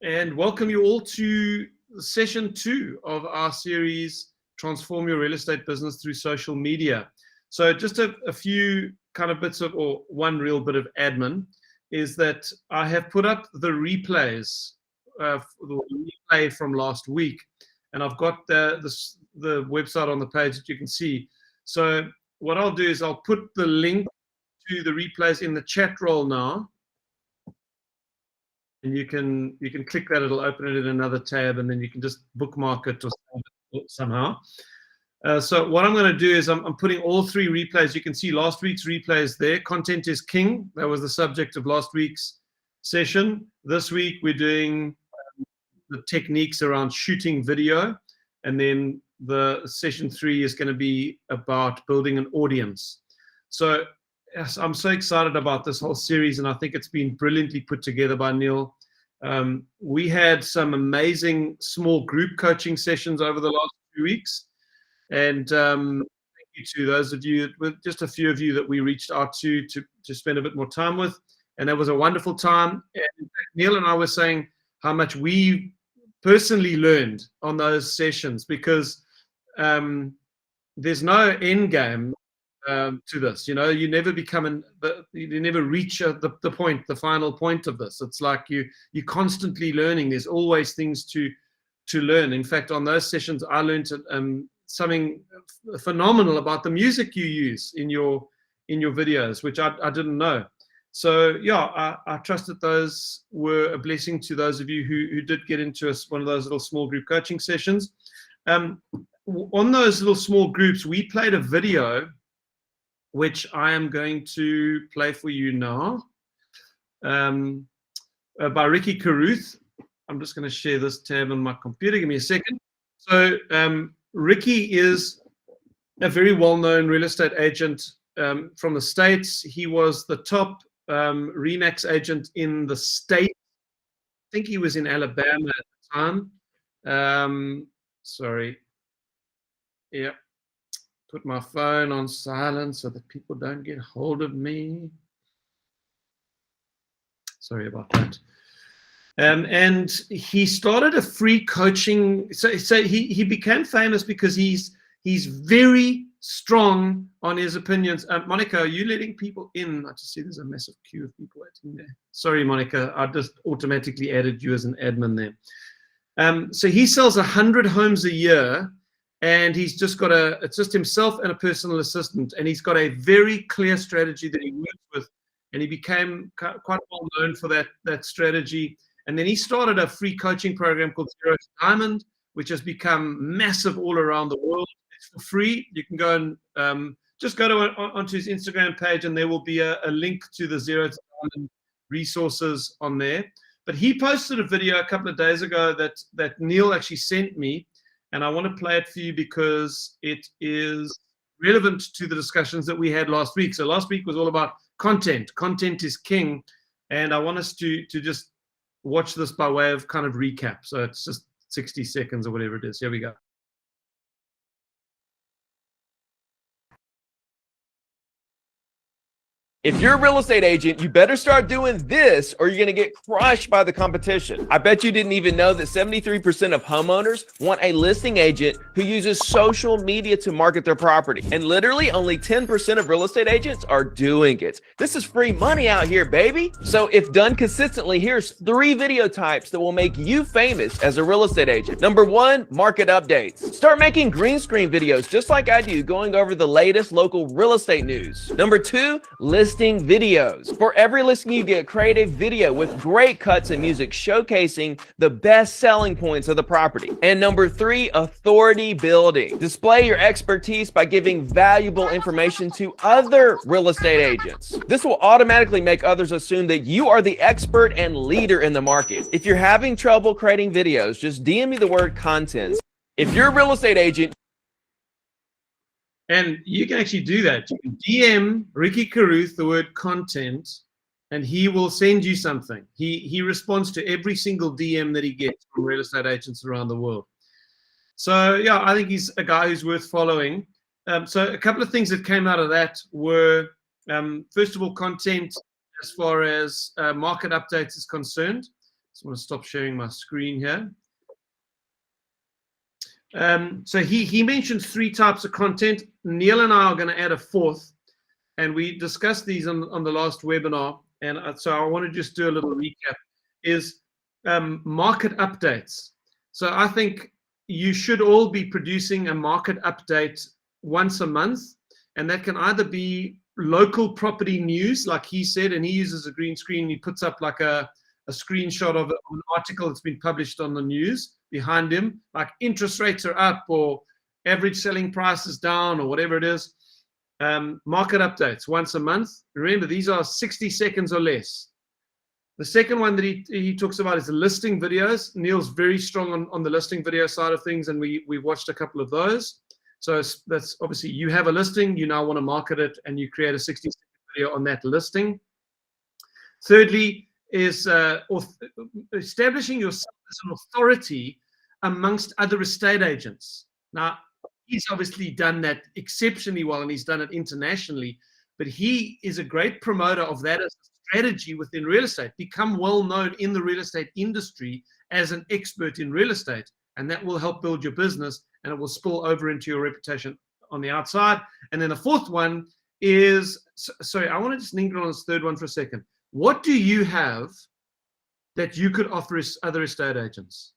and welcome you all to session 2 of our series, Transform Your Real Estate Business Through Social Media. So just a few kind of bits of, or one real bit of admin, is that I have put up the replays, the replay from last week, and I've got the website on the page that you can see. So what I'll do is I'll put the link to the replays in the chat roll now. And you can click that, it'll open it in another tab, and then you can just bookmark it or somehow. So what I'm going to do is I'm putting all 3 replays. You can see last week's replays there. Content is king. That was the subject of last week's session. This week we're doing the techniques around shooting video, and then the session 3 is going to be about building an audience. So yes, I'm so excited about this whole series, and I think it's been brilliantly put together by Neil. We had some amazing small group coaching sessions over the last 2 weeks, and thank you to those of you, with just a few of you that we reached out to spend a bit more time with, and that was a wonderful time. And in fact, Neil and I were saying how much we personally learned on those sessions, because there's no end game to this. You know, you never become you never reach the point, the final point of this. It's like you're constantly learning. There's always things to learn. In fact, on those sessions, I learned something phenomenal about the music you use in your videos, which I didn't know. So yeah, I trust that those were a blessing to those of you who did get into one of those little small group coaching sessions. On those little small groups, we played a video which I am going to play for you now, by Ricky Carruth. I'm just going to share this tab on my computer. Give me a second. So Ricky is a very well-known real estate agent from the States. He was the top RE/MAX agent in the state. I think he was in Alabama at the time. Sorry. Yeah. Put my phone on silent so that people don't get hold of me. Sorry about that. And he started a free coaching. So he became famous because he's very strong on his opinions. Monica, are you letting people in? I just see there's a massive queue of people waiting there. Sorry, Monica, I just automatically added you as an admin there. So he sells 100 homes a year. And he's just got it's just himself and a personal assistant. And he's got a very clear strategy that he works with. And he became quite well known for that strategy. And then he started a free coaching program called Zero to Diamond, which has become massive all around the world. It's for free. You can go and just go onto his Instagram page, and there will be a link to the Zero to Diamond resources on there. But he posted a video a couple of days ago that Neil actually sent me. And I want to play it for you because it is relevant to the discussions that we had last week. So last week was all about content. Content is king. And I want us to just watch this by way of kind of recap. So it's just 60 seconds or whatever it is. Here we go. If you're a real estate agent, you better start doing this or you're going to get crushed by the competition. I bet you didn't even know that 73% of homeowners want a listing agent who uses social media to market their property. And literally only 10% of real estate agents are doing it. This is free money out here, baby. So if done consistently, here's 3 video types that will make you famous as a real estate agent. Number 1, market updates. Start making green screen videos just like I do, going over the latest local real estate news. Number 2, listing videos. For every listing you get, create a video with great cuts and music showcasing the best selling points of the property. And number 3, authority building. Display your expertise by giving valuable information to other real estate agents. This will automatically make others assume that you are the expert and leader in the market. If you're having trouble creating videos, just DM me the word content. If you're a real estate agent, and you can actually do that. You can DM Ricky Carruth the word content, and he will send you something. He responds to every single DM that he gets from real estate agents around the world. So yeah, I think he's a guy who's worth following. So a couple of things that came out of that were, first of all, content as far as market updates is concerned. Just want to stop sharing my screen here. So he mentioned 3 types of content. Neil and I are going to add a 4th, and we discussed these on the last webinar. And so I want to just do a little recap. Is market updates. So I think you should all be producing a market update once a month, and that can either be local property news, like he said, and he uses a green screen. He puts up like a screenshot of an article that's been published on the news behind him, like interest rates are up or average selling price is down or whatever it is. Market updates once a month. Remember, these are 60 seconds or less. The second one that he talks about is the listing videos. Neil's very strong on the listing video side of things, and we've watched a couple of those. So that's obviously, you have a listing, you now want to market it, and you create a 60-second video on that listing. Thirdly is establishing yourself as an authority amongst other estate agents. Now, he's obviously done that exceptionally well, and he's done it internationally, but he is a great promoter of that as a strategy within real estate. Become well known in the real estate industry as an expert in real estate, and that will help build your business, and it will spill over into your reputation on the outside. And then the 4th one is, sorry, I want to just linger on this 3rd one for a second. What do you have that you could offer other estate agents?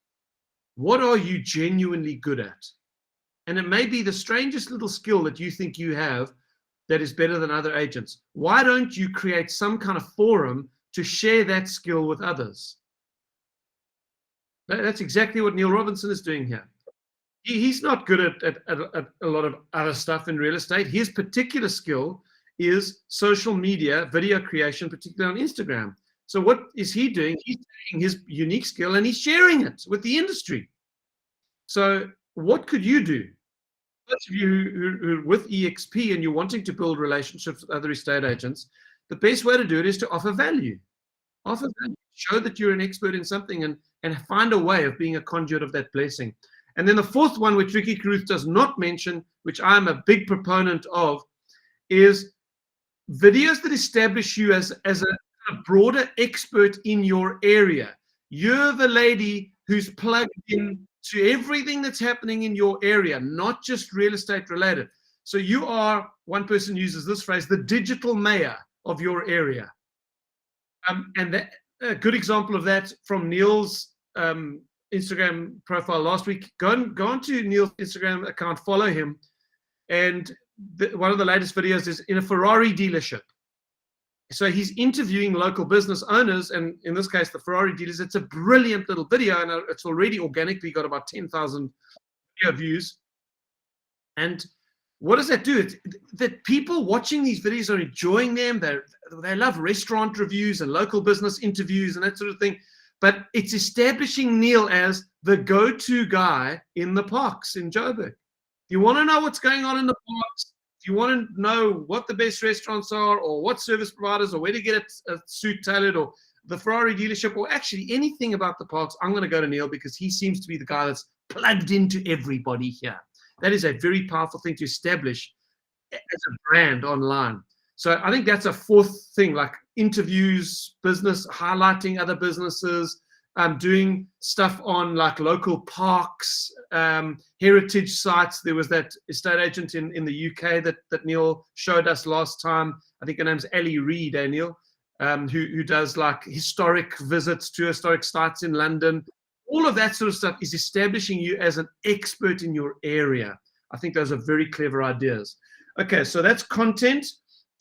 What are you genuinely good at? And it may be the strangest little skill that you think you have that is better than other agents. Why don't you create some kind of forum to share that skill with others? That's exactly what Neil Robinson is doing here. He's not good at a lot of other stuff in real estate. His particular skill is social media, video creation, particularly on Instagram. So what is he doing? He's taking his unique skill and he's sharing it with the industry. So what could you do? Those of you who are with EXP and you're wanting to build relationships with other estate agents, the best way to do it is to offer value. Offer value. Show that you're an expert in something and find a way of being a conduit of that blessing. And then the 4th one, which Ricky Carruth does not mention, which I'm a big proponent of, is videos that establish you as a broader expert in your area. You're the lady who's plugged in to everything that's happening in your area, not just real estate related. So you are, one person uses this phrase, the digital mayor of your area. And that, a good example of that from Neil's Instagram profile last week. Go on to Neil's Instagram account, follow him. And one of the latest videos is in a Ferrari dealership. So he's interviewing local business owners, and in this case, the Ferrari dealers. It's a brilliant little video, and it's already organically got about 10,000 views. And what does that do? That people watching these videos are enjoying them. They love restaurant reviews and local business interviews and that sort of thing. But it's establishing Neil as the go-to guy in the parks in Joburg. You want to know what's going on in the parks? If you want to know what the best restaurants are, or what service providers, or where to get a suit tailored, or the Ferrari dealership, or actually anything about the parks, I'm going to go to Neil because he seems to be the guy that's plugged into everybody here. That is a very powerful thing to establish as a brand online. So I think that's a 4th thing, like interviews, business, highlighting other businesses, doing stuff on like local parks, heritage sites. There was that estate agent in the UK that Neil showed us last time. I think her name's Ellie Reed, Neil, who does like historic visits to historic sites in London. All of that sort of stuff is establishing you as an expert in your area. I think those are very clever ideas. Okay, so that's content.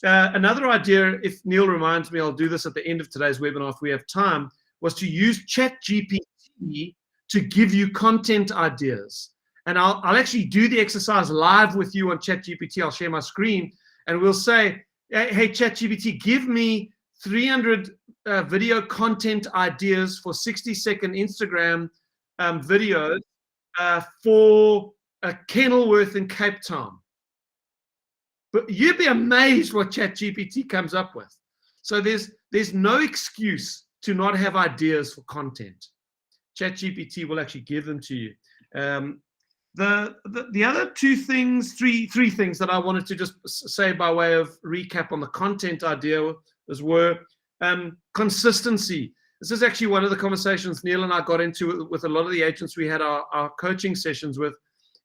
Another idea, if Neil reminds me, I'll do this at the end of today's webinar if we have time, was to use ChatGPT to give you content ideas. And I'll actually do the exercise live with you on ChatGPT. I'll share my screen and we'll say, hey, ChatGPT, give me 300 video content ideas for 60-second Instagram videos for Kenilworth in Cape Town. But you'd be amazed what ChatGPT comes up with. So there's no excuse to not have ideas for content. ChatGPT will actually give them to you. The other three things that I wanted to just say by way of recap on the content idea were consistency. This is actually one of the conversations Neil and I got into with a lot of the agents we had our coaching sessions with,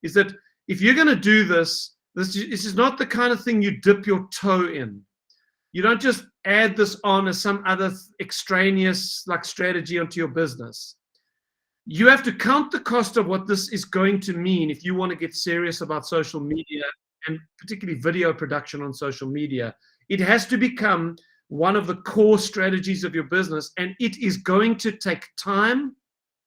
is that if you're going to do this is not the kind of thing you dip your toe in. You don't just add this on as some other extraneous like strategy onto your business. You have to count the cost of what this is going to mean if you want to get serious about social media, and particularly video production on social media. It has to become one of the core strategies of your business, and it is going to take time.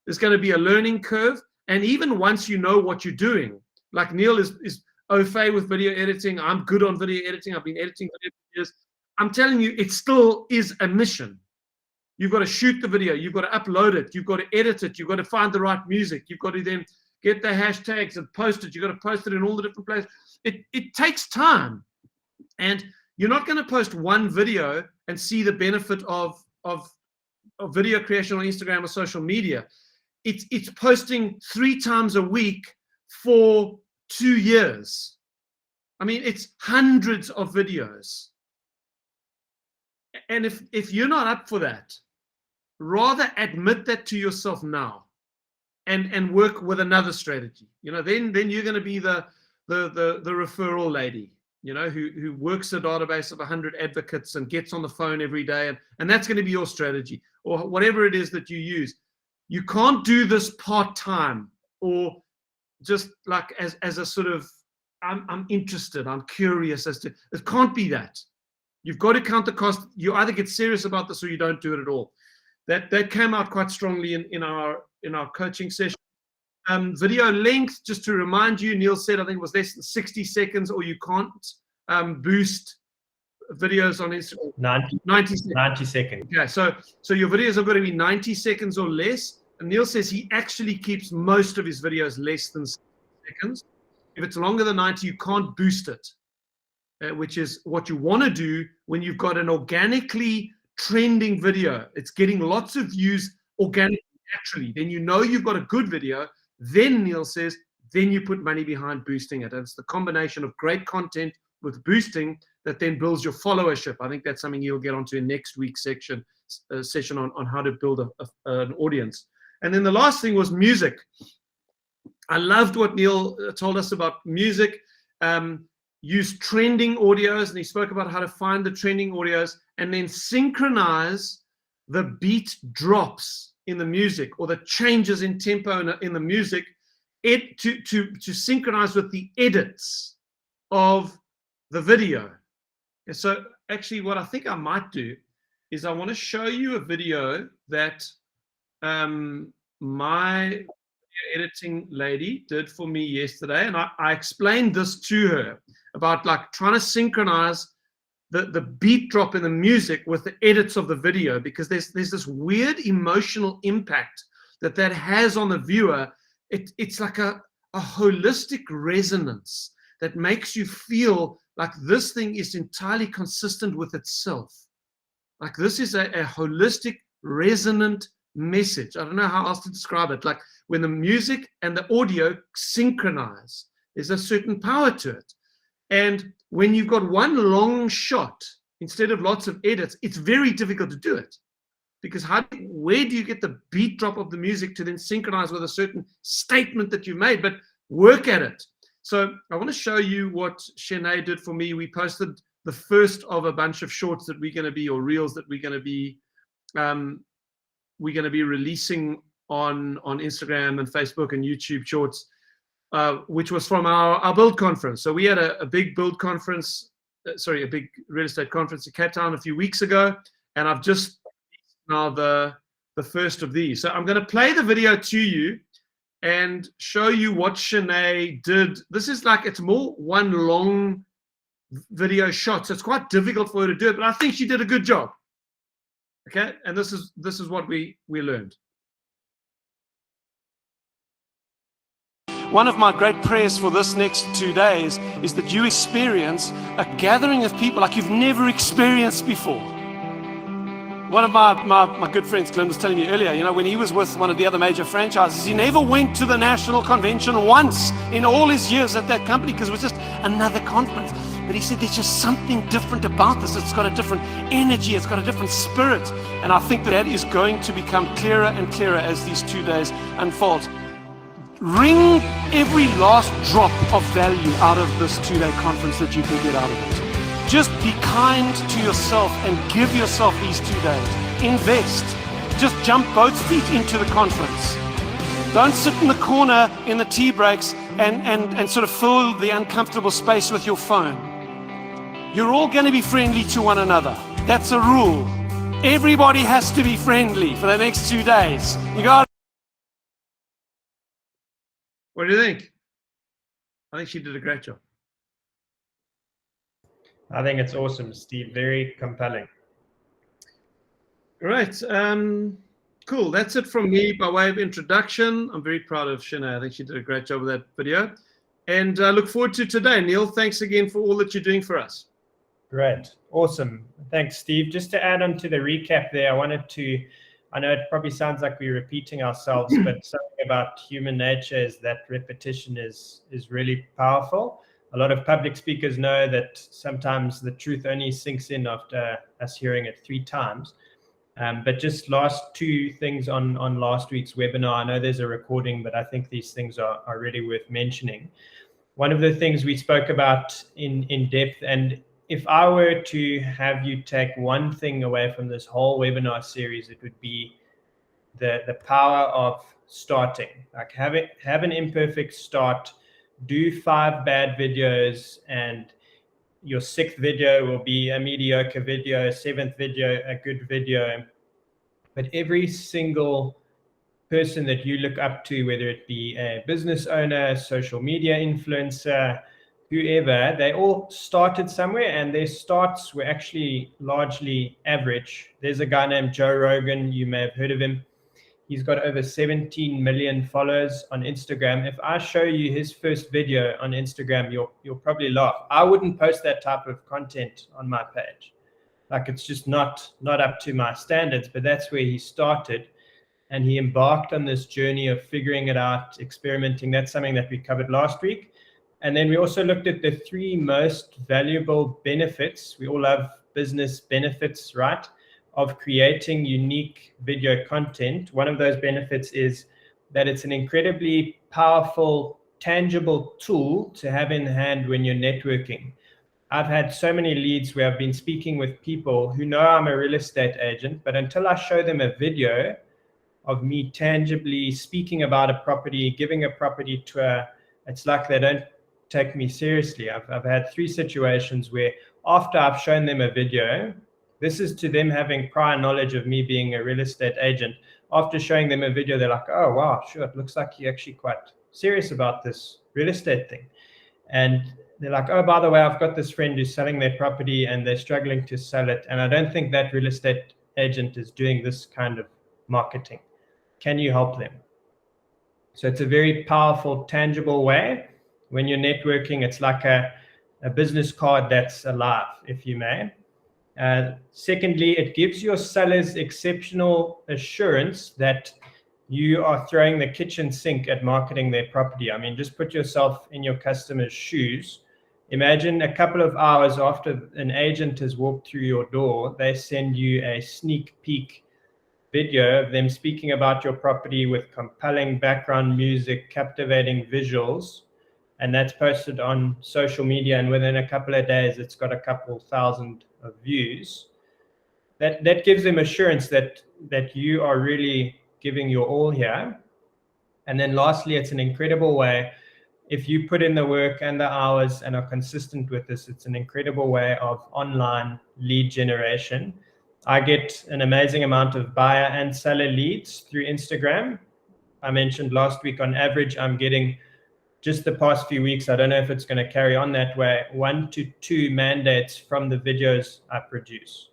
There's going to be a learning curve, and even once you know what you're doing, like Neil is au fait with video editing. I'm good on video editing. I've been editing video for years. I'm telling you, it still is a mission. You've got to shoot the video. You've got to upload it. You've got to edit it. You've got to find the right music. You've got to then get the hashtags and post it. You've got to post it in all the different places. It takes time. And you're not going to post one video and see the benefit of video creation on Instagram or social media. It's posting 3 times a week for 2 years. I mean, it's hundreds of videos. And if you're not up for that, rather admit that to yourself now and work with another strategy. Then you're going to be the referral lady, who works a database of 100 advocates and gets on the phone every day. And that's going to be your strategy, or whatever it is that you use. You can't do this part-time or just like as a sort of, I'm interested, I'm curious as to, it can't be that. You've got to count the cost. You either get serious about this or you don't do it at all. That came out quite strongly in our coaching session. Video length, just to remind you, Neil said I think it was less than 60 seconds, or you can't boost videos on Instagram. 90 seconds. 90 seconds. Okay, so your videos have got to be 90 seconds or less. And Neil says he actually keeps most of his videos less than 60 seconds. If it's longer than 90, you can't boost it. Which is what you want to do when you've got an organically trending video. It's getting lots of views organically, naturally. Then you know you've got a good video. Then Neil says, then you put money behind boosting it. And it's the combination of great content with boosting that then builds your followership. I think that's something you'll get onto in next week's session on how to build an audience. And then the last thing was music. I loved what Neil told us about music. Use trending audios, and he spoke about how to find the trending audios and then synchronize the beat drops in the music or the changes in tempo in the music to synchronize with the edits of the video. And so actually what I think I might do is I want to show you a video that my editing lady did for me yesterday, and I explained this to her about like trying to synchronize the beat drop in the music with the edits of the video, because there's this weird emotional impact that has on the viewer. It's like a holistic resonance that makes you feel like this thing is entirely consistent with itself. Like this is a holistic, resonant message. I don't know how else to describe it. Like when the music and the audio synchronize, there's a certain power to it. And when you've got one long shot instead of lots of edits, it's very difficult to do it, because where do you get the beat drop of the music to then synchronize with a certain statement that you made? But work at it. So I want to show you what Shanae did for me. We posted the first of a bunch of shorts that we're going to be, or reels that we're going to be releasing on Instagram and Facebook and YouTube Shorts, which was from our Build conference. So we had a big Build conference, a big real estate conference in Cape Town a few weeks ago, and I've just now the first of these. So I'm going to play the video to you and show you what Shanae did. This is like, it's more one long video shot, so it's quite difficult for her to do it, but I think she did a good job. Okay, and this is what we learned. One of my great prayers for this next 2 days is that you experience a gathering of people like you've never experienced before. One of my good friends, Glenn, was telling me earlier, when he was with one of the other major franchises, he never went to the national convention once in all his years at that company because it was just another conference. But he said there's just something different about this. It's got a different energy, it's got a different spirit. And I think that is going to become clearer and clearer as these 2 days unfold. Wring every last drop of value out of this 2-day conference that you can get out of it. Just be kind to yourself and give yourself these 2 days. Invest. Just jump both feet into the conference. Don't sit in the corner in the tea breaks and sort of fill the uncomfortable space with your phone. You're all going to be friendly to one another. That's a rule. Everybody has to be friendly for the next 2 days. You got. What do you think? I think she did a great job. I think it's awesome, Steve. Very compelling. Right. Cool. That's it from me by way of introduction. I'm very proud of Shanae. I think she did a great job with that video. And I look forward to today. Neil, thanks again for all that you're doing for us. Great. Awesome. Thanks, Steve. Just to add on to the recap there, I know it probably sounds like we're repeating ourselves, but something about human nature is that repetition is really powerful. A lot of public speakers know that sometimes the truth only sinks in after us hearing it 3 times. But just last 2 things on last week's webinar. I know there's a recording, but I think these things are really worth mentioning. One of the things we spoke about in depth, and if I were to have you take one thing away from this whole webinar series, it would be the power of starting. Like have an imperfect start, do 5 bad videos, and your 6th video will be a mediocre video, 7th video, a good video. But every single person that you look up to, whether it be a business owner, social media influencer, whoever, they all started somewhere, and their starts were actually largely average. There's a guy named Joe Rogan. You may have heard of him. He's got over 17 million followers on Instagram. If I show you his first video on Instagram, you'll probably laugh. I wouldn't post that type of content on my page. Like, it's just not up to my standards, but that's where he started. And he embarked on this journey of figuring it out, experimenting. That's something that we covered last week. And then we also looked at the 3 most valuable benefits. We all have business benefits, right, of creating unique video content. One of those benefits is that it's an incredibly powerful, tangible tool to have in hand when you're networking. I've had so many leads where I've been speaking with people who know I'm a real estate agent, but until I show them a video of me tangibly speaking about a property, giving a property tour, it's like they don't take me seriously. I've had 3 situations where after I've shown them a video, this is to them having prior knowledge of me being a real estate agent. After showing them a video, they're like, oh, wow, sure, it looks like you're actually quite serious about this real estate thing. And they're like, oh, by the way, I've got this friend who's selling their property and they're struggling to sell it. And I don't think that real estate agent is doing this kind of marketing. Can you help them? So it's a very powerful, tangible way. When you're networking, it's like a business card that's alive, if you may. Secondly, it gives your sellers exceptional assurance that you are throwing the kitchen sink at marketing their property. I mean, just put yourself in your customer's shoes. Imagine a couple of hours after an agent has walked through your door, they send you a sneak peek video of them speaking about your property with compelling background music, captivating visuals, and that's posted on social media, and within a couple of days it's got a couple thousand of views. That gives them assurance that you are really giving your all here. And then lastly, it's an incredible way, if you put in the work and the hours and are consistent with this, it's an incredible way of online lead generation. I get an amazing amount of buyer and seller leads through Instagram. I mentioned last week, on average, I'm getting, just the past few weeks, I don't know if it's going to carry on that way, 1 to 2 mandates from the videos I produce,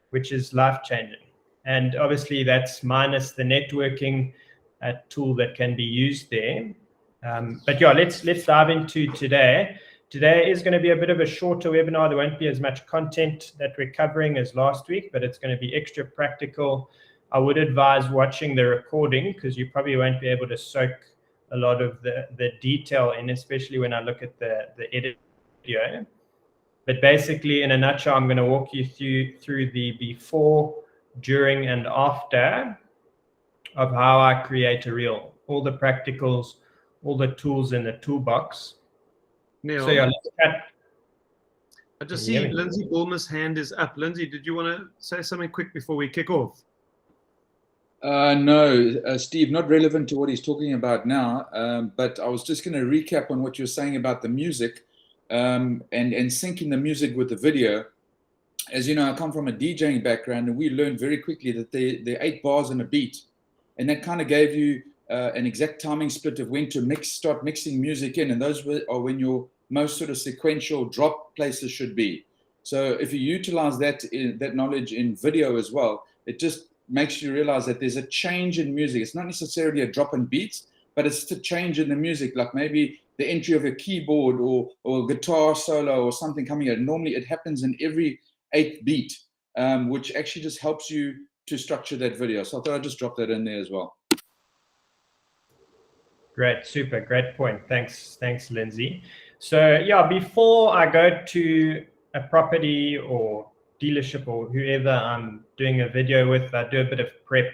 which is life-changing. And obviously that's minus the networking tool that can be used there. But yeah, let's dive into today. Today is going to be a bit of a shorter webinar. There won't be as much content that we're covering as last week, but it's going to be extra practical. I would advise watching the recording because you probably won't be able to soak a lot of the detail in, especially when I look at the edit video. But basically, in a nutshell, I'm going to walk you through the before, during, and after of how I create a reel. All the practicals, all the tools in the toolbox. Neil, So yeah, let's chat. I just Can you see hear me? Lindsay Bulmer's hand is up. Lindsay, did you want to say something quick before we kick off? No, Steve, not relevant to what he's talking about now. But I was just going to recap on what you were saying about the music and syncing the music with the video. As you know, I come from a DJing background, and we learned very quickly that there are 8 bars in a beat. And that kind of gave you an exact timing split of when to start mixing music in. And those are when your most sort of sequential drop places should be. So if you utilize that knowledge in video as well, it just makes you realize that there's a change in music. It's not necessarily a drop in beats, but it's a change in the music, like maybe the entry of a keyboard or a guitar solo or something coming out. Normally it happens in every 8th beat, which actually just helps you to structure that video. So I thought I'd just drop that in there as well. Great, super, great point. Thanks, Lindsay. So yeah, before I go to a property or dealership or whoever I'm doing a video with, I do a bit of prep.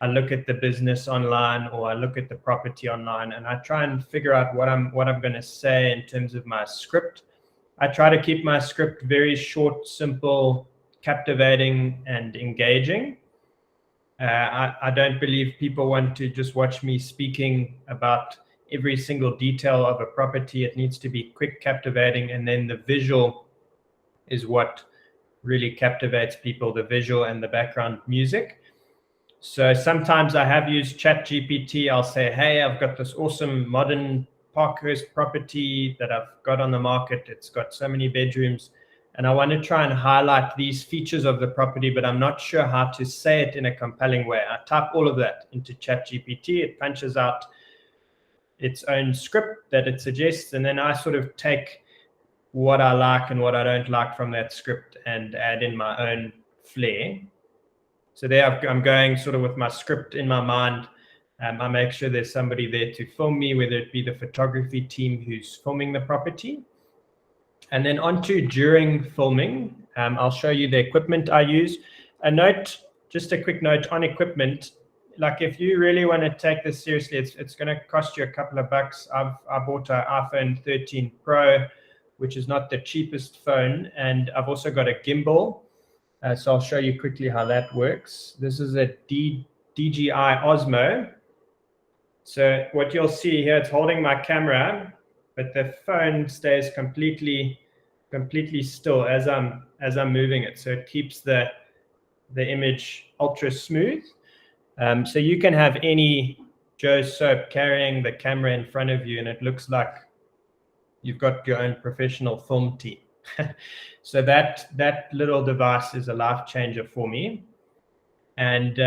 I look at the business online, or I look at the property online, and I try and figure out what I'm going to say in terms of my script. I try to keep my script very short, simple, captivating, and engaging. I don't believe people want to just watch me speaking about every single detail of a property. It needs to be quick, captivating, and then the visual is what really captivates people, the visual and the background music. So sometimes I have used ChatGPT. I'll say, hey, I've got this awesome modern Parkhurst property that I've got on the market. It's got so many bedrooms, and I want to try and highlight these features of the property, but I'm not sure how to say it in a compelling way. I type all of that into ChatGPT. It punches out its own script that it suggests, and then I sort of take what I like and what I don't like from that script and add in my own flair. So there I'm going sort of with my script in my mind. I make sure there's somebody there to film me, whether it be the photography team who's filming the property. And then onto during filming, I'll show you the equipment I use. Just a quick note on equipment. Like if you really want to take this seriously, it's going to cost you a couple of bucks. I bought an iPhone 13 Pro, which is not the cheapest phone. And I've also got a gimbal. So I'll show you quickly how that works. This is a DJI Osmo. So what you'll see here, it's holding my camera, but the phone stays completely still as I'm moving it. So it keeps the image ultra smooth. So you can have any Joe Soap carrying the camera in front of you, and it looks like you've got your own professional film team. So that little device is a life changer for me. And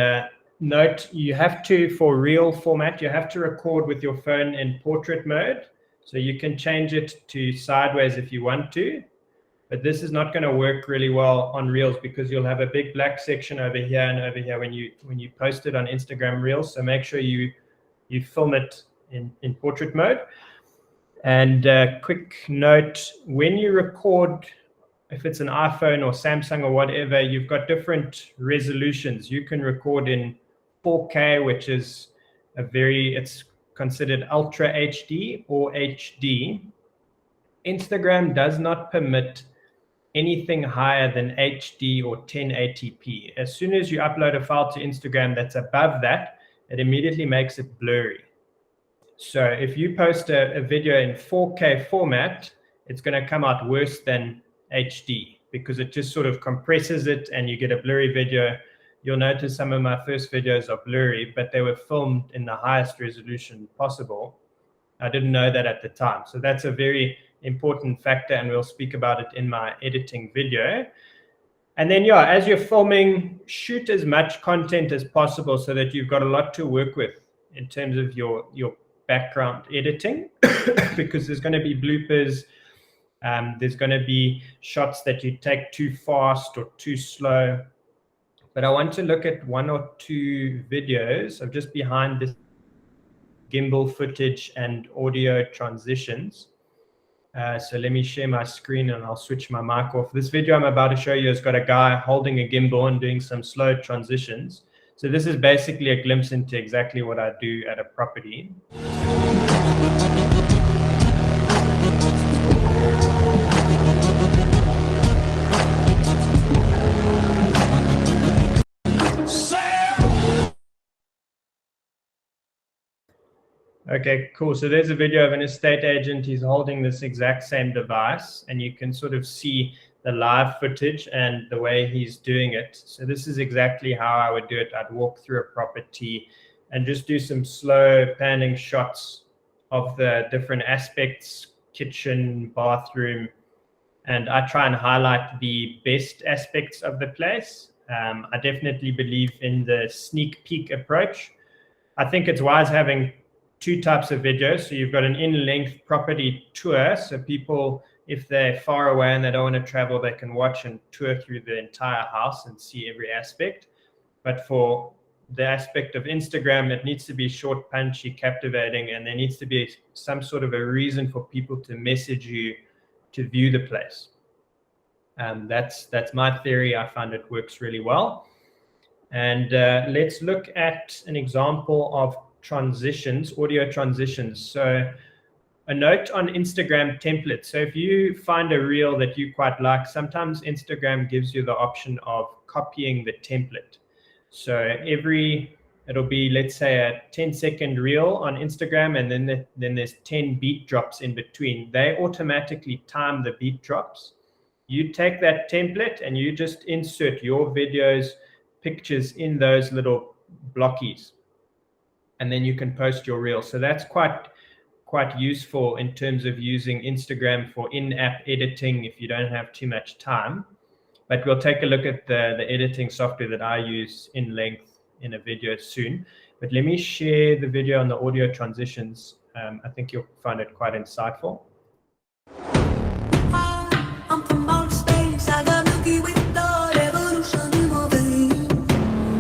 note, you have to, for reel format, you have to record with your phone in portrait mode. So you can change it to sideways if you want to, but this is not going to work really well on Reels because you'll have a big black section over here and over here when you post it on Instagram Reels. So make sure you film it in portrait mode. And quick note, when you record, if it's an iPhone or Samsung or whatever, you've got different resolutions. You can record in 4K, which is it's considered Ultra HD or HD. Instagram does not permit anything higher than HD or 1080p. As soon as you upload a file to Instagram that's above that, it immediately makes it blurry. So if you post a video in 4K format, it's going to come out worse than HD because it just sort of compresses it and you get a blurry video. You'll notice some of my first videos are blurry, but they were filmed in the highest resolution possible. I didn't know that at the time. So that's a very important factor, and we'll speak about it in my editing video. And then, yeah, as you're filming, shoot as much content as possible so that you've got a lot to work with in terms of your background editing, because there's going to be bloopers. There's going to be shots that you take too fast or too slow. But I want to look at one or two videos of just behind this gimbal footage and audio transitions. So let me share my screen and I'll switch my mic off. This video I'm about to show you has got a guy holding a gimbal and doing some slow transitions. So this is basically a glimpse into exactly what I do at a property. Okay, cool. So there's a video of an estate agent. He's holding this exact same device, and you can sort of see the live footage and the way he's doing it. So this is exactly how I would do it. I'd walk through a property and just do some slow panning shots of the different aspects, kitchen, bathroom, and I try and highlight the best aspects of the place. I definitely believe in the sneak peek approach. I think it's wise having two types of videos. So you've got an in-length property tour. So people, if they're far away and they don't want to travel, they can watch and tour through the entire house and see every aspect. But for the aspect of Instagram, it needs to be short, punchy, captivating, and there needs to be some sort of a reason for people to message you to view the place. That's my theory. I find it works really well. And let's look at an example of transitions, audio transitions. So a note on Instagram templates. So if you find a reel that you quite like, sometimes Instagram gives you the option of copying the template. So it'll be, let's say, a 10-second reel on Instagram, and then there's 10 beat drops in between. They automatically time the beat drops. You take that template and you just insert your videos, pictures in those little blockies, and then you can post your reel. So that's quite useful in terms of using Instagram for in-app editing if you don't have too much time. But we'll take a look at the editing software that I use in length in a video soon. But let me share the video on the audio transitions. I think you'll find it quite insightful. I'm from outer space. I got Milky Way blood, evolution in my veins.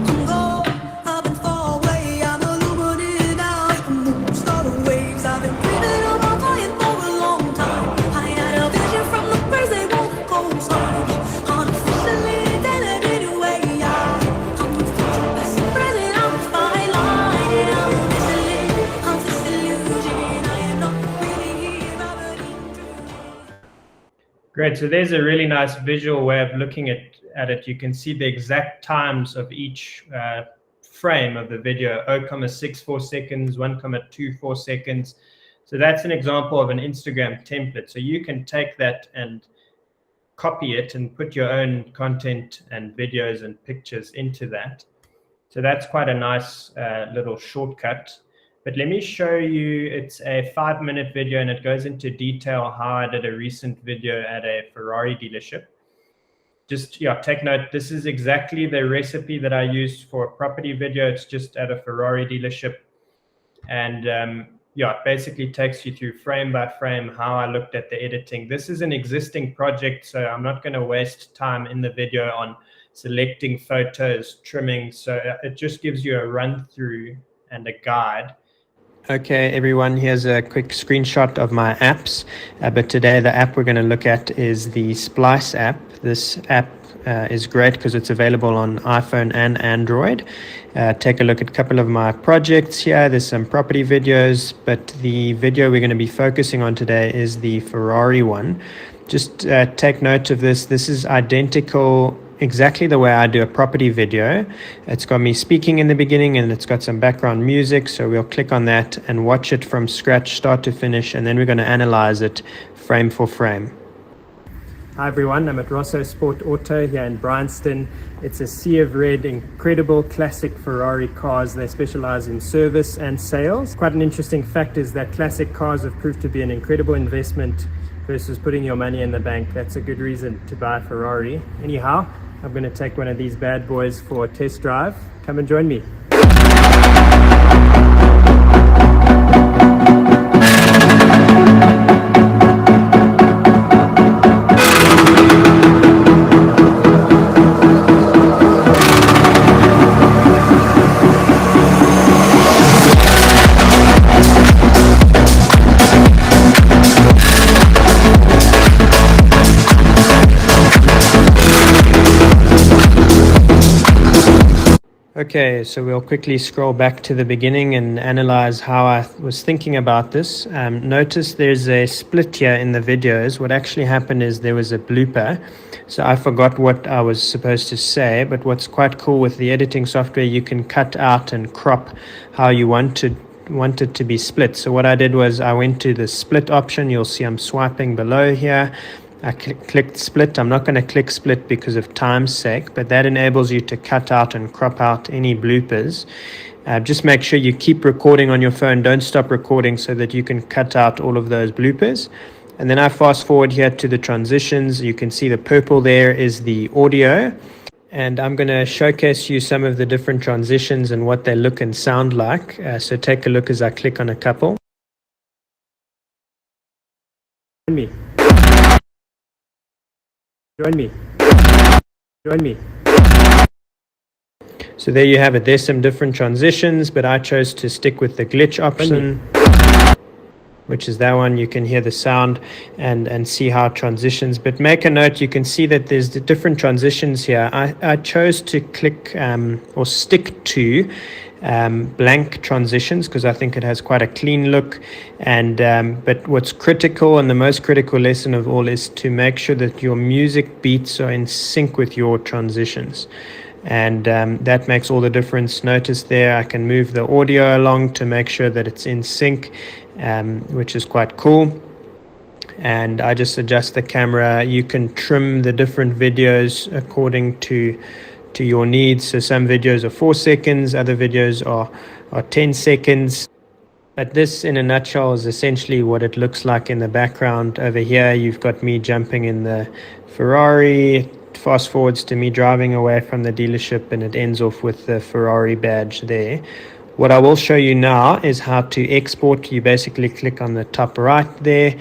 I'm gold, I've been far away. I'm illuminated now. I can move, start the waves. I've been dreaming of my flying for a long time. I had a vision from the birds, they won't go slide. Unofficially, then anyway, I'm the future, best present, I'm the spotlight. And I'm this illusion. I am not really here, but in dreams. Great. So there's a really nice visual way of looking at it. You can see the exact times of each frame of the video, 0.64 seconds, 1.24 seconds. So that's an example of an Instagram template. So you can take that and copy it and put your own content and videos and pictures into that. So that's quite a nice little shortcut. But let me show you, it's a 5-minute video and it goes into detail how I did a recent video at a Ferrari dealership. Just, take note, this is exactly the recipe that I used for a property video. It's just at a Ferrari dealership. And it basically takes you through frame by frame how I looked at the editing. This is an existing project, so I'm not going to waste time in the video on selecting photos, trimming. So it just gives you a run through and a guide. Okay, everyone, here's a quick screenshot of my apps. But today the app we're going to look at is the Splice app. This app is great because it's available on iPhone and Android. Take a look at a couple of my projects here. There's some property videos, but the video we're going to be focusing on today is the Ferrari one. Just take note of this. This is identical exactly the way I do a property video. It's got me speaking in the beginning and it's got some background music. So we'll click on that and watch it from scratch, start to finish, and then we're going to analyze it frame for frame. Hi everyone, I'm at Rosso Sport Auto here in Bryanston. It's a sea of red, incredible classic Ferrari cars. They specialize in service and sales. Quite an interesting fact is that classic cars have proved to be an incredible investment versus putting your money in the bank. That's a good reason to buy a Ferrari. Anyhow, I'm going to take one of these bad boys for a test drive. Come and join me. Okay, so we'll quickly scroll back to the beginning and analyze how I was thinking about this. Notice there's a split here in the videos. What actually happened is there was a blooper. So I forgot what I was supposed to say, but what's quite cool with the editing software, you can cut out and crop how you want it to be split. So what I did was I went to the split option. You'll see I'm swiping below here. I clicked split. I'm not going to click split because of time's sake, but that enables you to cut out and crop out any bloopers. Just make sure you keep recording on your phone. Don't stop recording so that you can cut out all of those bloopers. And then I fast forward here to the transitions. You can see the purple there is the audio. And I'm going to showcase you some of the different transitions and what they look and sound like. So take a look as I click on a couple. Join me. Join me. Join me. So there you have it. There's some different transitions, but I chose to stick with the glitch option, which is that one. You can hear the sound and see how it transitions. But make a note, you can see that there's the different transitions here. I chose to click or stick to blank transitions because I think it has quite a clean look. And but what's critical, and the most critical lesson of all, is to make sure that your music beats are in sync with your transitions. And that makes all the difference. Notice there I can move the audio along to make sure that it's in sync, which is quite cool. And I just adjust the camera. You can trim the different videos according to your needs. So some videos are 4 seconds, other videos are 10 seconds. But this, in a nutshell, is essentially what it looks like in the background. Over here, you've got me jumping in the Ferrari. Fast forwards to me driving away from the dealership, and it ends off with the Ferrari badge there. What I will show you now is how to export. You basically click on the top right there.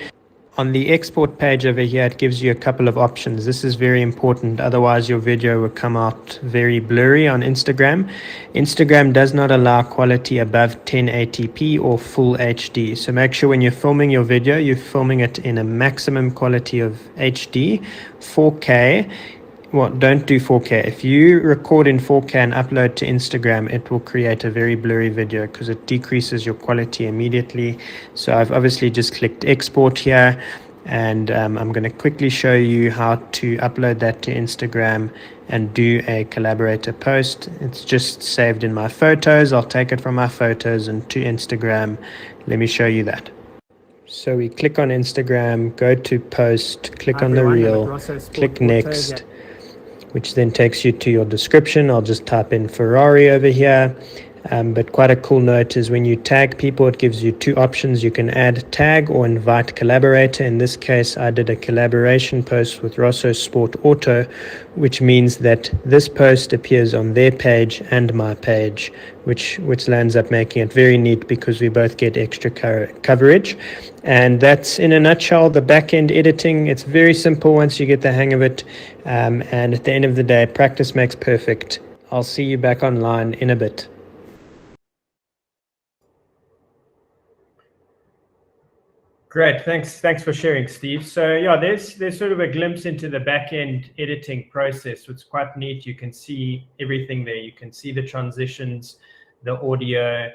On the export page over here, it gives you a couple of options. This is very important, otherwise your video will come out very blurry on Instagram. Instagram does not allow quality above 1080p or full HD. So make sure when you're filming your video, you're filming it in a maximum quality of HD, 4K. Well, don't do 4K. If you record in 4K and upload to Instagram, it will create a very blurry video because it decreases your quality immediately. So I've obviously just clicked export here, and I'm going to quickly show you how to upload that to Instagram and do a collaborator post. It's just saved in my photos. I'll take it from my photos and to Instagram. Let me show you that. So we click on Instagram, go to post, click on the reel, click next, which then takes you to your description. I'll just type in Ferrari over here. But quite a cool note is when you tag people, it gives you 2 options. You can add tag or invite collaborator. In this case, I did a collaboration post with Rosso Sport Auto, which means that this post appears on their page and my page, which lands up making it very neat because we both get extra coverage. And that's, in a nutshell, the back-end editing. It's very simple once you get the hang of it. And at the end of the day, practice makes perfect. I'll see you back online in a bit. Great, thanks for sharing, Steve. So yeah, there's sort of a glimpse into the back-end editing process. It's quite neat. You can see everything there. You can see the transitions, the audio,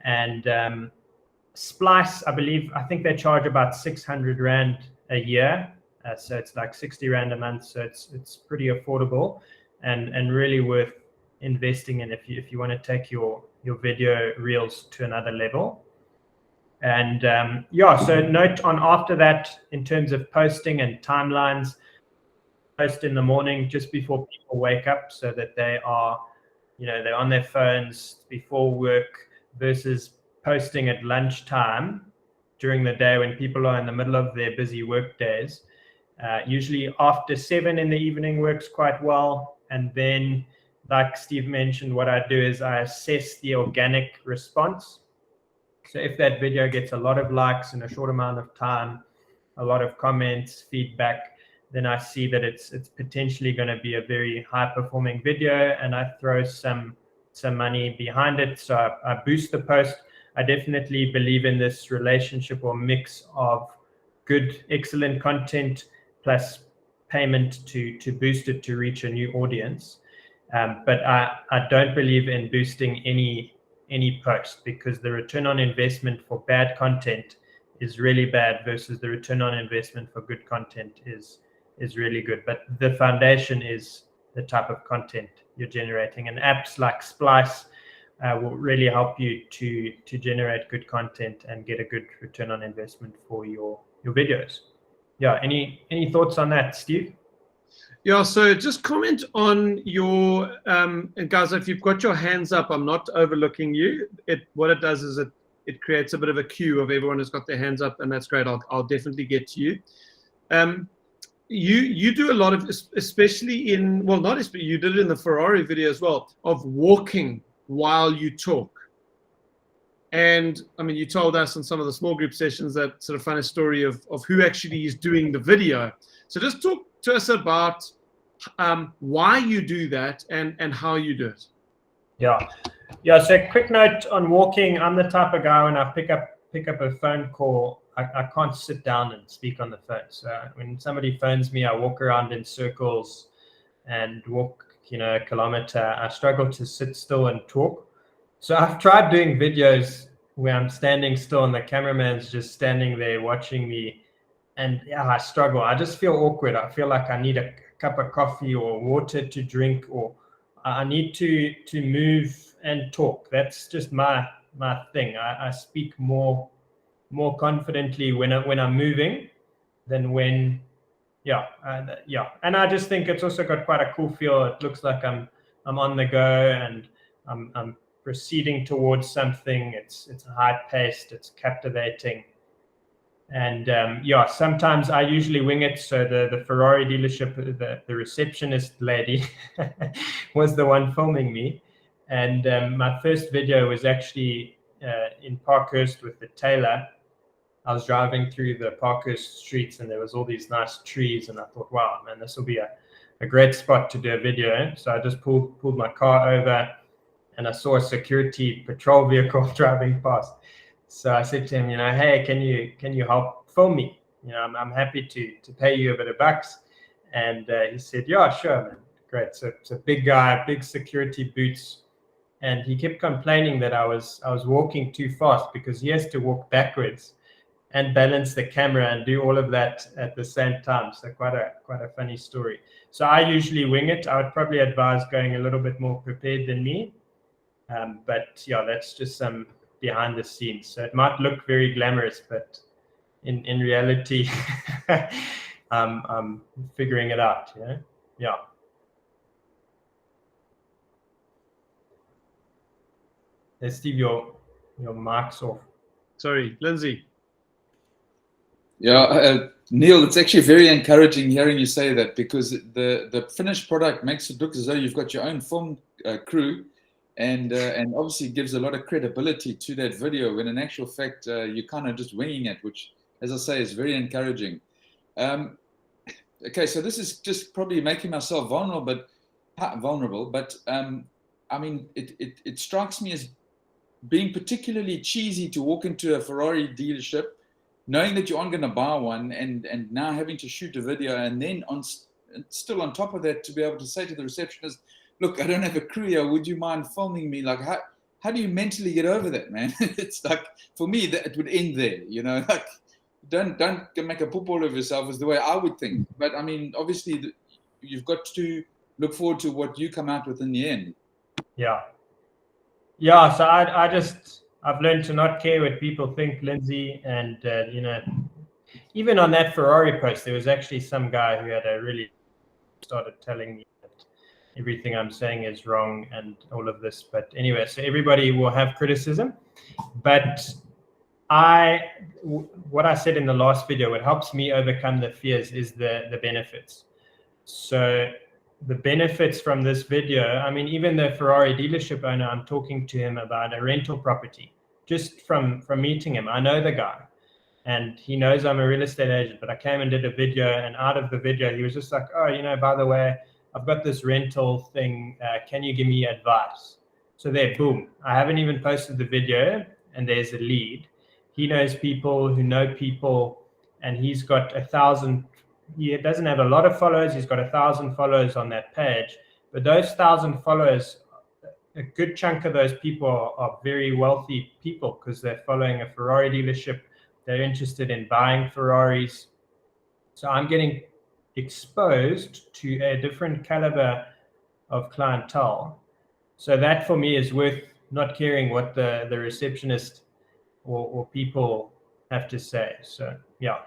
and Splice. I think they charge about 600 Rand a year, so it's like 60 Rand a month. So it's pretty affordable, and really worth investing in if you want to take your video reels to another level. And so note on after that, in terms of posting and timelines, post in the morning just before people wake up so that they are, they're on their phones before work, versus posting at lunchtime during the day when people are in the middle of their busy work days. Usually after 7 in the evening works quite well. And then, like Steve mentioned, what I do is I assess the organic response. So if that video gets a lot of likes in a short amount of time, a lot of comments, feedback, then I see that it's potentially going to be a very high performing video, and I throw some money behind it. So I boost the post. I definitely believe in this relationship or mix of good, excellent content plus payment to boost it to reach a new audience. But I don't believe in boosting any post, because the return on investment for bad content is really bad versus the return on investment for good content is really good. But the foundation is the type of content you're generating, and apps like Splice will really help you to generate good content and get a good return on investment for your videos. Yeah, any thoughts on that, Steve? Yeah, so just comment on your and guys, if you've got your hands up, I'm not overlooking you. What it does is it creates a bit of a queue of everyone who's got their hands up, and that's great. I'll definitely get to you. You do a lot of, especially in, well, not especially, you did it in the Ferrari video as well, of walking while you talk. And I mean, you told us in some of the small group sessions that sort of funny story of who actually is doing the video. So just talk to us about why you do that and how you do it. Yeah. So quick note on walking. I'm the type of guy, when I pick up a phone call, I can't sit down and speak on the phone. So when somebody phones me, I walk around in circles and walk, a kilometer. I struggle to sit still and talk. So I've tried doing videos where I'm standing still and the cameraman's just standing there watching me. And yeah, I struggle. I just feel awkward. I feel like I need a cup of coffee or water to drink, or I need to move and talk. That's just my thing. I speak more confidently when I'm moving than when, And I just think it's also got quite a cool feel. It looks like I'm on the go and I'm proceeding towards something. It's high paced. It's captivating. And sometimes I usually wing it. So the Ferrari dealership, the receptionist lady was the one filming me. And my first video was actually in Parkhurst with the tailor. I was driving through the Parkhurst streets and there was all these nice trees. And I thought, wow, man, this will be a great spot to do a video. So I just pulled my car over and I saw a security patrol vehicle driving past. So I said to him, hey, can you help film me? I'm happy to pay you a bit of bucks. And he said, yeah, sure, man. Great. So it's a big guy, big security boots. And he kept complaining that I was walking too fast because he has to walk backwards and balance the camera and do all of that at the same time. So quite a funny story. So I usually wing it. I would probably advise going a little bit more prepared than me. But yeah, that's just some behind the scenes. So it might look very glamorous, but in reality, I'm figuring it out. Yeah. Hey, Steve, your mic's off. Sorry, Lindsay. Yeah, Neil, it's actually very encouraging hearing you say that, because the finished product makes it look as though you've got your own film crew, and obviously gives a lot of credibility to that video, when in actual fact you're kind of just winging it, which, as I say, is very encouraging. Okay, so this is just probably making myself vulnerable, but I mean, it strikes me as being particularly cheesy to walk into a Ferrari dealership, knowing that you aren't going to buy one, and now having to shoot a video, and then still on top of that, to be able to say to the receptionist, look, I don't have a crew here, would you mind filming me? Like, how do you mentally get over that, man? It's like, for me, that it would end there, like, don't make a poop all of yourself, is the way I would think. But I mean, obviously you've got to look forward to what you come out with in the end. Yeah, so I've learned to not care what people think, Lindsay. And, even on that Ferrari post, there was actually some guy who had really started telling me that everything I'm saying is wrong and all of this. But anyway, so everybody will have criticism. But what I said in the last video, what helps me overcome the fears is the benefits. So the benefits from this video, I mean, even the Ferrari dealership owner, I'm talking to him about a rental property, just from meeting him. I know the guy and he knows I'm a real estate agent, but I came and did a video, and out of the video, he was just like, oh, by the way, I've got this rental thing. Can you give me advice? So there, boom. I haven't even posted the video and there's a lead. He knows people who know people, and he's got 1,000. He doesn't have a lot of followers. He's got 1,000 followers on that page, But those 1,000 followers, a good chunk of those people are very wealthy people because they're following a Ferrari dealership. They're interested in buying Ferraris. So I'm getting exposed to a different caliber of clientele. So that for me is worth not caring what the receptionist or people have to say. So, yeah.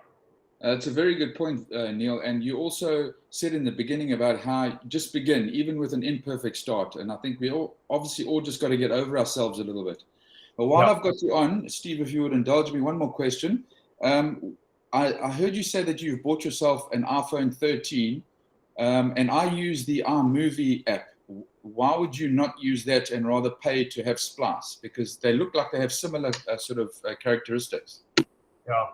It's a very good point, Neil. And you also said in the beginning about how just begin, even with an imperfect start. And I think we all obviously all just got to get over ourselves a little bit. But while I've got you on, Steve, if you would indulge me, one more question. I heard you say that you've bought yourself an iPhone 13, and I use the iMovie app. Why would you not use that and rather pay to have Splice? Because they look like they have similar sort of characteristics. Yeah.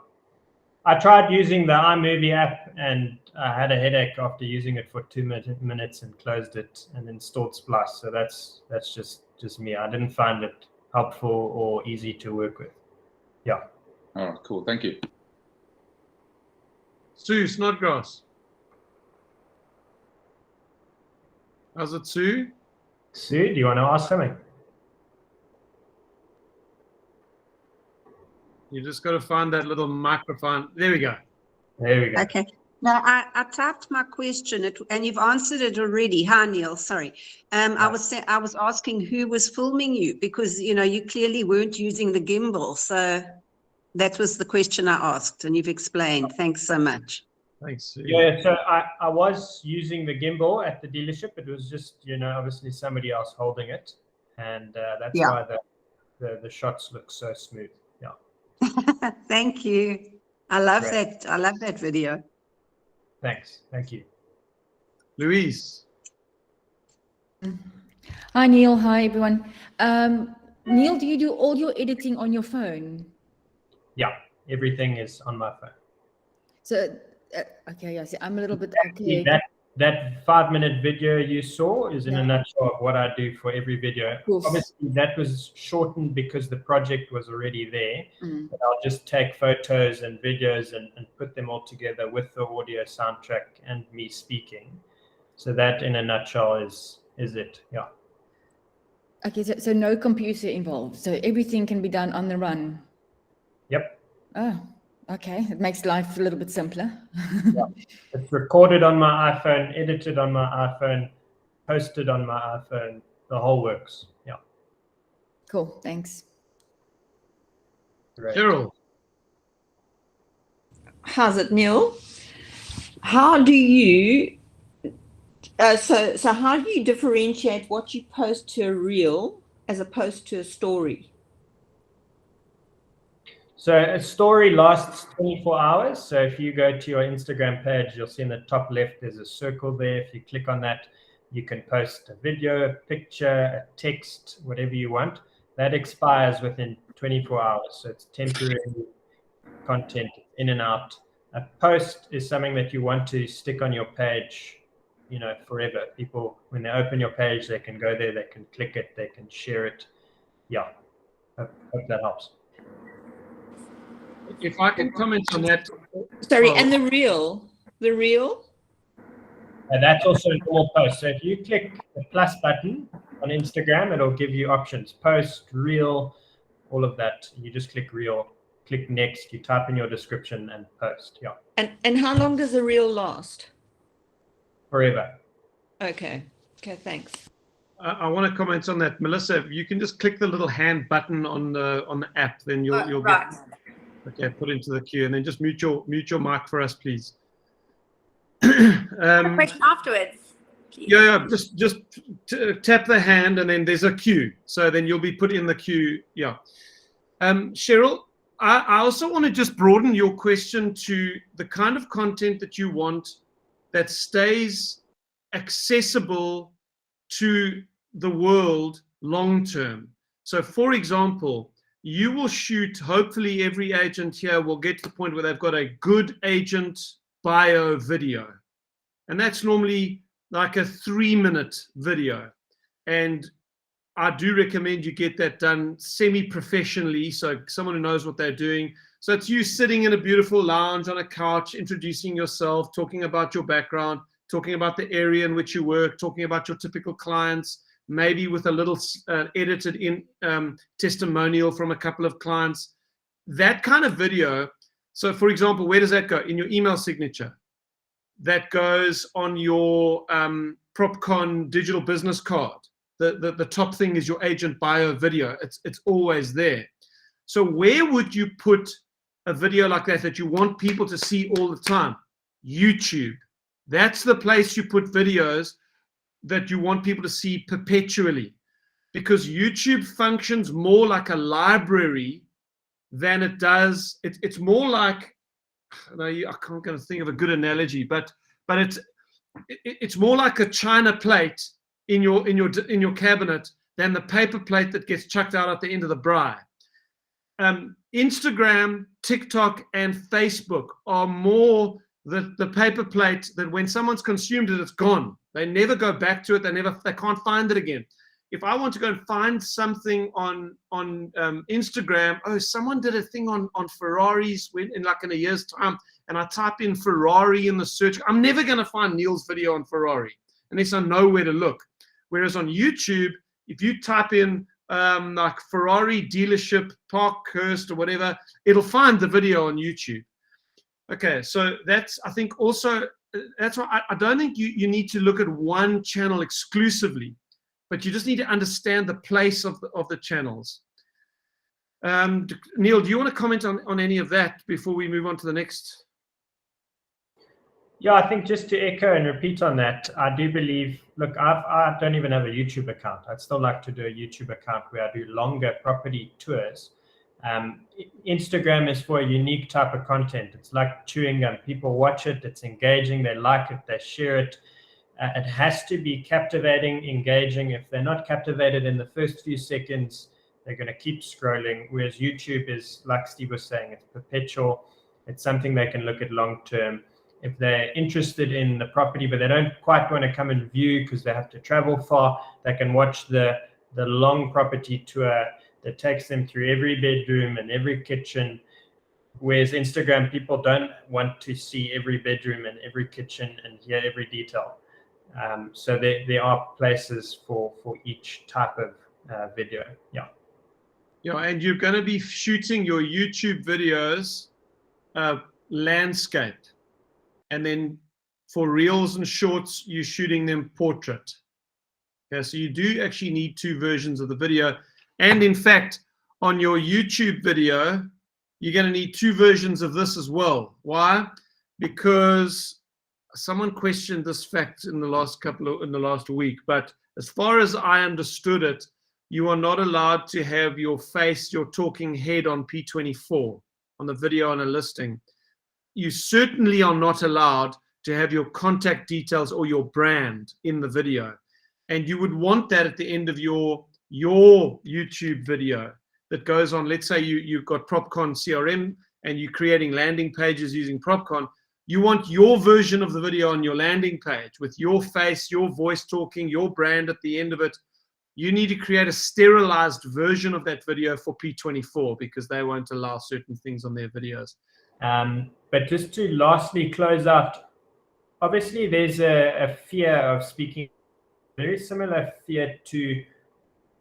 I tried using the iMovie app and I had a headache after using it for 2 minutes and closed it and installed Splice. So that's just me. I didn't find it helpful or easy to work with. Yeah. Oh, cool. Thank you. Sue Snodgrass. How's it, Sue? Sue, do you want to ask something? You just got to find that little microphone. There we go. There we go. Okay. Now, I typed my question and you've answered it already. Hi, Neil. Sorry. I was asking who was filming you because, you clearly weren't using the gimbal. So that was the question I asked and you've explained. Thanks so much. Thanks, Sue. Yeah, so I was using the gimbal at the dealership. It was just, obviously somebody else holding it. And that's why the shots look so smooth. Yeah. Thank you. I love that. I love that video. Thanks. Thank you. Louise. Hi, Neil. Hi, everyone. Neil, do you do all your editing on your phone? Yeah, everything is on my phone. So, okay, yeah, see, I'm a little bit Actually, that 5-minute video you saw is in a nutshell of what I do for every video. Obviously, that was shortened because the project was already there. But I'll just take photos and videos and put them all together with the audio soundtrack and me speaking. So that, in a nutshell, is it. Yeah. Okay, so no computer involved. So everything can be done on the run. Yep. Oh, okay. It makes life a little bit simpler. Yeah. It's recorded on my iPhone, edited on my iPhone, posted on my iPhone. The whole works. Yeah. Cool. Thanks. Great. Cheryl. How's it, Neil? How do you so how do you differentiate what you post to a reel as opposed to a story? So a story lasts 24 hours. So if you go to your Instagram page, you'll see in the top left, there's a circle there. If you click on that, you can post a video, a picture, a text, whatever you want. That expires within 24 hours. So it's temporary content in and out. A post is something that you want to stick on your page, forever. People, when they open your page, they can go there, they can click it, they can share it. Yeah, hope that helps. If I can comment on that. Sorry, and the reel? And that's also a normal post. So if you click the plus button on Instagram, it'll give you options: post, reel, all of that. You just click reel, click next, you type in your description and post. Yeah. And how long does a reel last? Forever. Okay, thanks. I want to comment on that, Melissa. You can just click the little hand button on the app, then you'll right. get. Okay, put into the queue, and then just mute your mic for us, please. A question afterwards. Please. Yeah, just tap the hand, and then there's a queue. So then you'll be put in the queue. Yeah. Cheryl, I also want to just broaden your question to the kind of content that you want that stays accessible to the world long term. So, for example, you will shoot, hopefully every agent here will get to the point where they've got a good agent bio video. And that's normally like a 3-minute video. And I do recommend you get that done semi-professionally, so someone who knows what they're doing. So it's you sitting in a beautiful lounge on a couch, introducing yourself, talking about your background. talking about the area in which you work, talking about your typical clients, maybe with a little edited in testimonial from a couple of clients. That kind of video. So for example, where does that go? In your email signature. That goes on your PropCon digital business card. The top thing is your agent bio video. It's always there. So where would you put a video like that you want people to see all the time? YouTube. That's the place you put videos that you want people to see perpetually, because YouTube functions more like a library than it does. It's more like, I can't gonna think of a good analogy, but it's more like a china plate in your cabinet than the paper plate that gets chucked out at the end of the braai. Instagram, TikTok, and Facebook are more the paper plate that when someone's consumed it, it's gone. They never go back to it. They can't find it again. If I want to go and find something on Instagram, oh, someone did a thing on Ferraris in a year's time, and I type in Ferrari in the search, I'm never going to find Neil's video on Ferrari unless I know where to look. Whereas on YouTube, if you type in like Ferrari dealership Parkhurst or whatever, it'll find the video on YouTube. Okay, so that's, I think also, that's why I don't think you need to look at one channel exclusively, but you just need to understand the place of the channels. Neil, do you want to comment on any of that before we move on to the next? Yeah, I think just to echo and repeat on that, I do believe, look, I don't even have a YouTube account. I'd still like to do a YouTube account where I do longer property tours. Instagram is for a unique type of content. It's like chewing gum. People watch it, it's engaging, they like it, they share it. It has to be captivating, engaging. If they're not captivated in the first few seconds, they're going to keep scrolling. Whereas YouTube is, like Steve was saying, it's perpetual. It's something they can look at long term. If they're interested in the property, but they don't quite want to come and view because they have to travel far, they can watch the long property tour that takes them through every bedroom and every kitchen. Whereas Instagram, people don't want to see every bedroom and every kitchen and hear every detail. So there are places for each type of video. Yeah. Yeah, and you're going to be shooting your YouTube videos landscape. And then for reels and shorts, you're shooting them portrait. Okay, so you do actually need two versions of the video. And in fact, on your YouTube video, you're going to need two versions of this as well. Why? Because someone questioned this fact in the last week, but as far as I understood it, you are not allowed to have your face, your talking head on P24 on the video on a listing. You certainly are not allowed to have your contact details or your brand in the video. And you would want that at the end of your YouTube video that goes on. Let's say you've got PropCon CRM and you're creating landing pages using PropCon. You want your version of the video on your landing page with your face, your voice talking, your brand at the end of it. You need to create a sterilized version of that video for P24 because they won't allow certain things on their videos. But just to lastly close out, obviously there's a fear of speaking, very similar fear to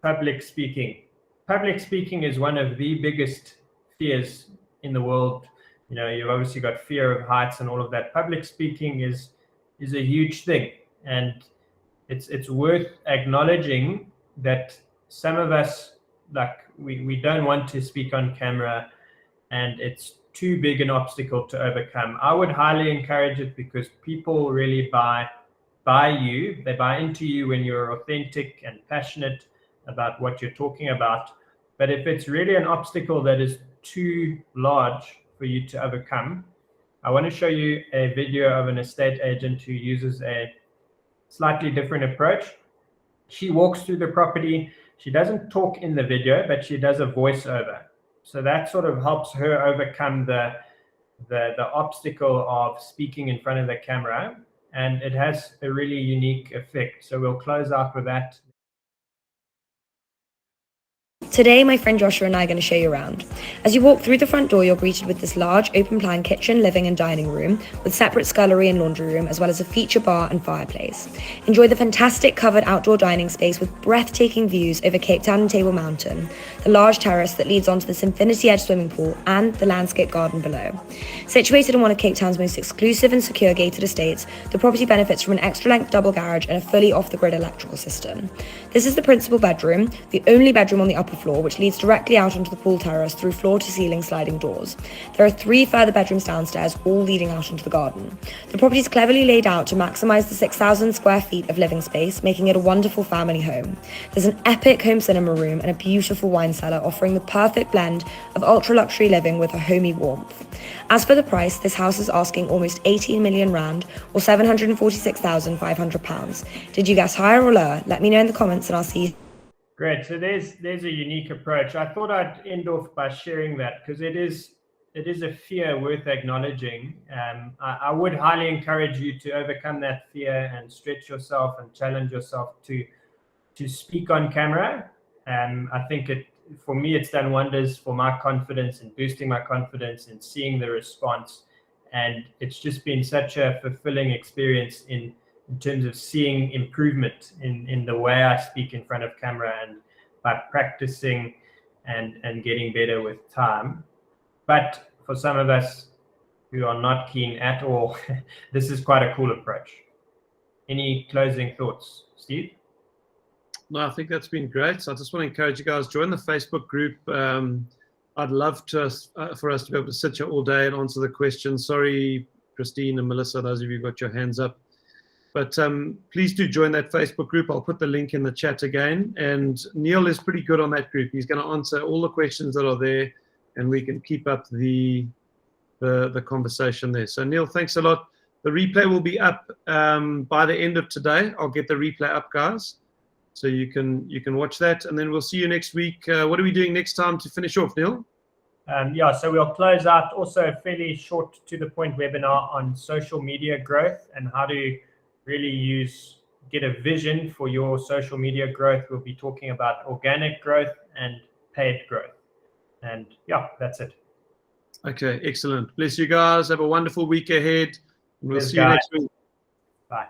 public speaking. Public speaking is one of the biggest fears in the world. You know, you've obviously got fear of heights and all of that. Public speaking is a huge thing, and it's worth acknowledging that some of us, like, we don't want to speak on camera, and it's too big an obstacle to overcome. I would highly encourage it because people really buy you. They buy into you when you're authentic and passionate about what you're talking about. But if it's really an obstacle that is too large for you to overcome, I want to show you a video of an estate agent who uses a slightly different approach. She walks through the property. She doesn't talk in the video, but she does a voiceover. So that sort of helps her overcome the obstacle of speaking in front of the camera, and it has a really unique effect. So we'll close out with that. Today, my friend Joshua and I are going to show you around. As you walk through the front door, you're greeted with this large open-plan kitchen, living and dining room with separate scullery and laundry room, as well as a feature bar and fireplace. Enjoy the fantastic covered outdoor dining space with breathtaking views over Cape Town and Table Mountain, the large terrace that leads onto this infinity edge swimming pool, and the landscape garden below. Situated in one of Cape Town's most exclusive and secure gated estates, the property benefits from an extra-length double garage and a fully off-the-grid electrical system. This is the principal bedroom, the only bedroom on the upper floor, which leads directly out onto the pool terrace through floor-to-ceiling sliding doors. There are 3 further bedrooms downstairs, all leading out into the garden. The property is cleverly laid out to maximise the 6,000 square feet of living space, making it a wonderful family home. There's an epic home cinema room and a beautiful wine cellar, offering the perfect blend of ultra-luxury living with a homey warmth. As for the price, this house is asking almost 18 million rand, or £746,500. Did you guess higher or lower? Let me know in the comments and I'll see you. Great. So there's a unique approach. I thought I'd end off by sharing that because it is a fear worth acknowledging. I would highly encourage you to overcome that fear and stretch yourself and challenge yourself to speak on camera. I think for me, it's done wonders for my confidence and boosting my confidence and seeing the response. And it's just been such a fulfilling experience in terms of seeing improvement in the way I speak in front of camera and by practicing and getting better with time. But for some of us who are not keen at all, this is quite a cool approach. Any closing thoughts, Steve? No, I think that's been great. So I just want to encourage you guys, join the Facebook group. I'd love for us to be able to sit here all day and answer the questions. Sorry, Christine and Melissa, those of you who got your hands up. But please do join that Facebook group. I'll put the link in the chat again. And Neil is pretty good on that group. He's going to answer all the questions that are there, and we can keep up the conversation there. So Neil, thanks a lot. The replay will be up by the end of today. I'll get the replay up, guys, so you can watch that. And then we'll see you next week. What are we doing next time to finish off, Neil? So we'll close out also a fairly short to the point webinar on social media growth and how to really get a vision for your social media growth. We'll be talking about organic growth and paid growth. And that's it. Okay, excellent. Bless you guys. Have a wonderful week ahead. We'll Cheers, see you guys. next week. Bye.